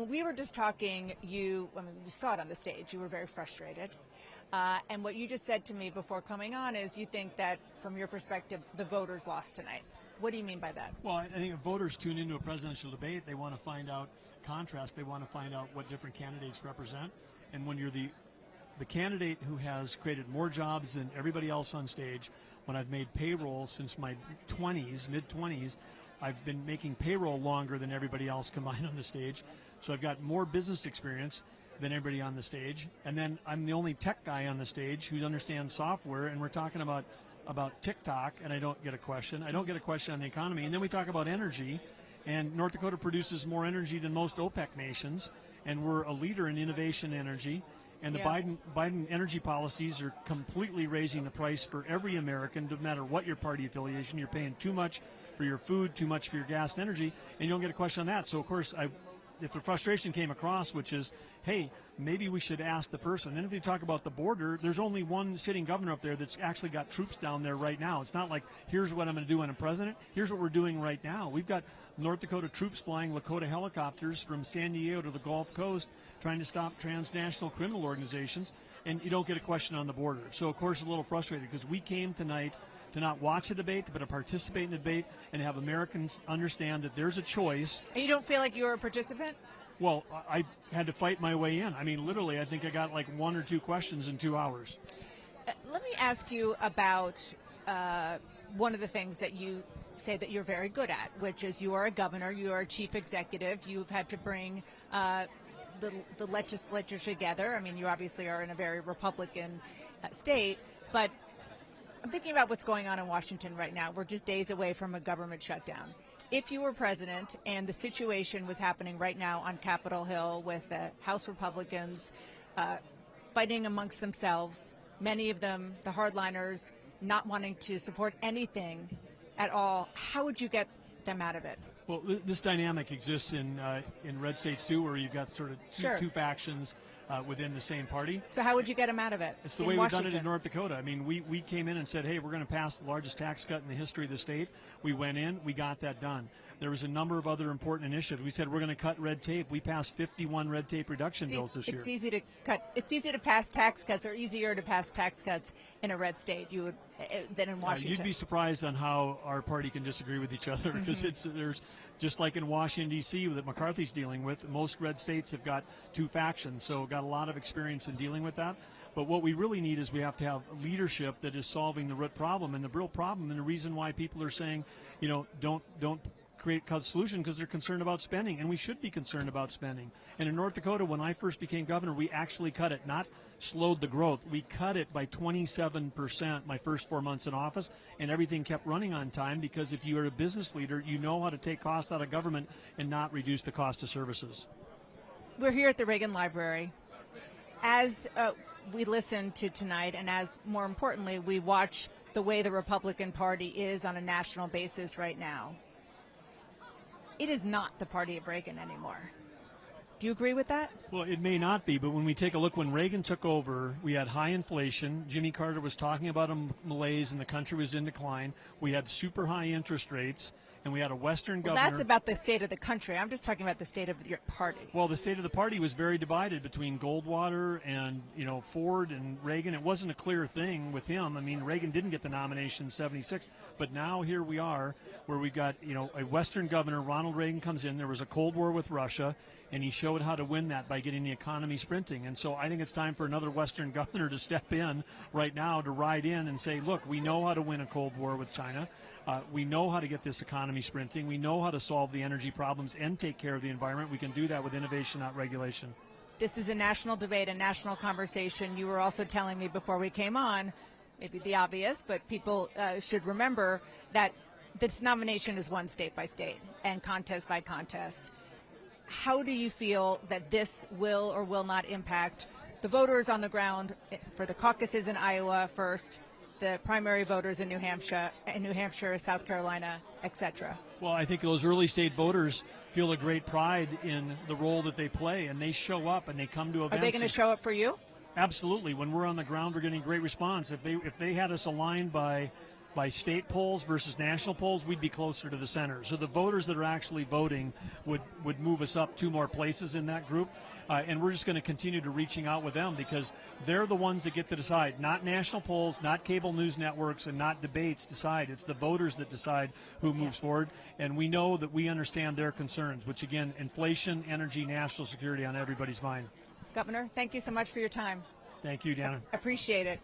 when we were just talking, you saw it on the stage. You were very frustrated. And what you just said to me before coming on is you think that, from your perspective, the voters lost tonight. What do you mean by that? Well, I think if voters tune into a presidential debate, they want to find out contrast. They want to find out what different candidates represent. And when you're the candidate who has created more jobs than everybody else on stage, when I've made payroll since my 20s, mid-20s, I've been making payroll longer than everybody else combined on the stage. So I've got more business experience than everybody on the stage. And then I'm the only tech guy on the stage who understands software, and we're talking about TikTok, and I don't get a question. I don't get a question on the economy. And then we talk about energy, and North Dakota produces more energy than most OPEC nations, and we're a leader in innovation energy. And the Biden energy policies are completely raising the price for every American, no matter what your party affiliation. You're paying too much for your food, too much for your gas and energy, and you don't get a question on that. So, of course, if the frustration came across, which is, hey, maybe we should ask the person. And if you talk about the border, there's only one sitting governor up there that's actually got troops down there right now. It's not like, here's what I'm going to do when I'm president. Here's what we're doing right now. We've got North Dakota troops flying Lakota helicopters from San Diego to the Gulf Coast trying to stop transnational criminal organizations, and you don't get a question on the border. So, of course, a little frustrated because we came tonight to not watch a debate, but to participate in the debate and have Americans understand that there's a choice. And you don't feel like you were a participant? Well, I had to fight my way in. I mean, literally, I think I got like 1 or 2 questions in 2 hours. Let me ask you about one of the things that you say that you're very good at, which is you are a governor, you are a chief executive, you've had to bring the legislature together. I mean, you obviously are in a very Republican state, but I'm thinking about what's going on in Washington right now. We're just days away from a government shutdown. If you were president and the situation was happening right now on Capitol Hill with House Republicans fighting amongst themselves, many of them, the hardliners, not wanting to support anything at all, how would you get them out of it? Well, this dynamic exists in red states too, where you've got sort of two factions within the same party. So how would you get them out of it? It's the way we've done it in North Dakota. I mean, we came in and said, hey, we're going to pass the largest tax cut in the history of the state. We went in, we got that done. There was a number of other important initiatives. We said we're going to cut red tape. We passed 51 red tape reduction bills this year. It's easy to cut. It's easy to pass tax cuts, or easier to pass tax cuts in a red state than in Washington. You'd be surprised on how our party can disagree with each other, because there's just like in Washington D.C. that McCarthy's dealing with. Most red states have got 2 factions, so got a lot of experience in dealing with that. But what we really need is we have to have leadership that is solving the root problem, and the real problem, and the reason why people are saying, don't create a solution, because they're concerned about spending, and we should be concerned about spending. And in North Dakota, when I first became governor, we actually cut it, not slowed the growth. We cut it by 27% my first 4 months in office, and everything kept running on time, because if you are a business leader, you know how to take costs out of government and not reduce the cost of services. We're here at the Reagan Library. As we listen to tonight, and as more importantly, we watch the way the Republican Party is on a national basis right now, it is not the party of Reagan anymore. Do you agree with that? Well, it may not be, but when we take a look, when Reagan took over, we had high inflation. Jimmy Carter was talking about a malaise and the country was in decline. We had super high interest rates, and we had a Western governor. That's about the state of the country. I'm just talking about the state of your party. Well, the state of the party was very divided between Goldwater and, Ford and Reagan. It wasn't a clear thing with him. I mean, Reagan didn't get the nomination in 76, but now here we are where we've got, a Western governor. Ronald Reagan comes in. There was a Cold War with Russia, and he showed how to win that by getting the economy sprinting. And so I think it's time for another Western governor to step in right now, to ride in and say, look, we know how to win a Cold War with China. We know how to get this economy sprinting. We know how to solve the energy problems and take care of the environment. We can do that with innovation, not regulation. This is a national debate, a national conversation. You were also telling me before we came on, maybe the obvious, but people should remember that this nomination is won state by state and contest by contest. How do you feel that this will or will not impact the voters on the ground for the caucuses in Iowa first, the primary voters in New Hampshire, South Carolina, etc.? Well, I think those early state voters feel a great pride in the role that they play, and they show up and they come to events. Are they going to show up for you? Absolutely. When we're on the ground, we're getting a great response. If they had us aligned by by state polls versus national polls, we'd be closer to the center. So the voters that are actually voting would move us up 2 more places in that group. And we're just going to continue to reaching out with them because they're the ones that get to decide. Not national polls, not cable news networks, and not debates decide. It's the voters that decide who moves forward. And we know that we understand their concerns, which, again, inflation, energy, national security on everybody's mind. Governor, thank you so much for your time. Thank you, Dana. Appreciate it.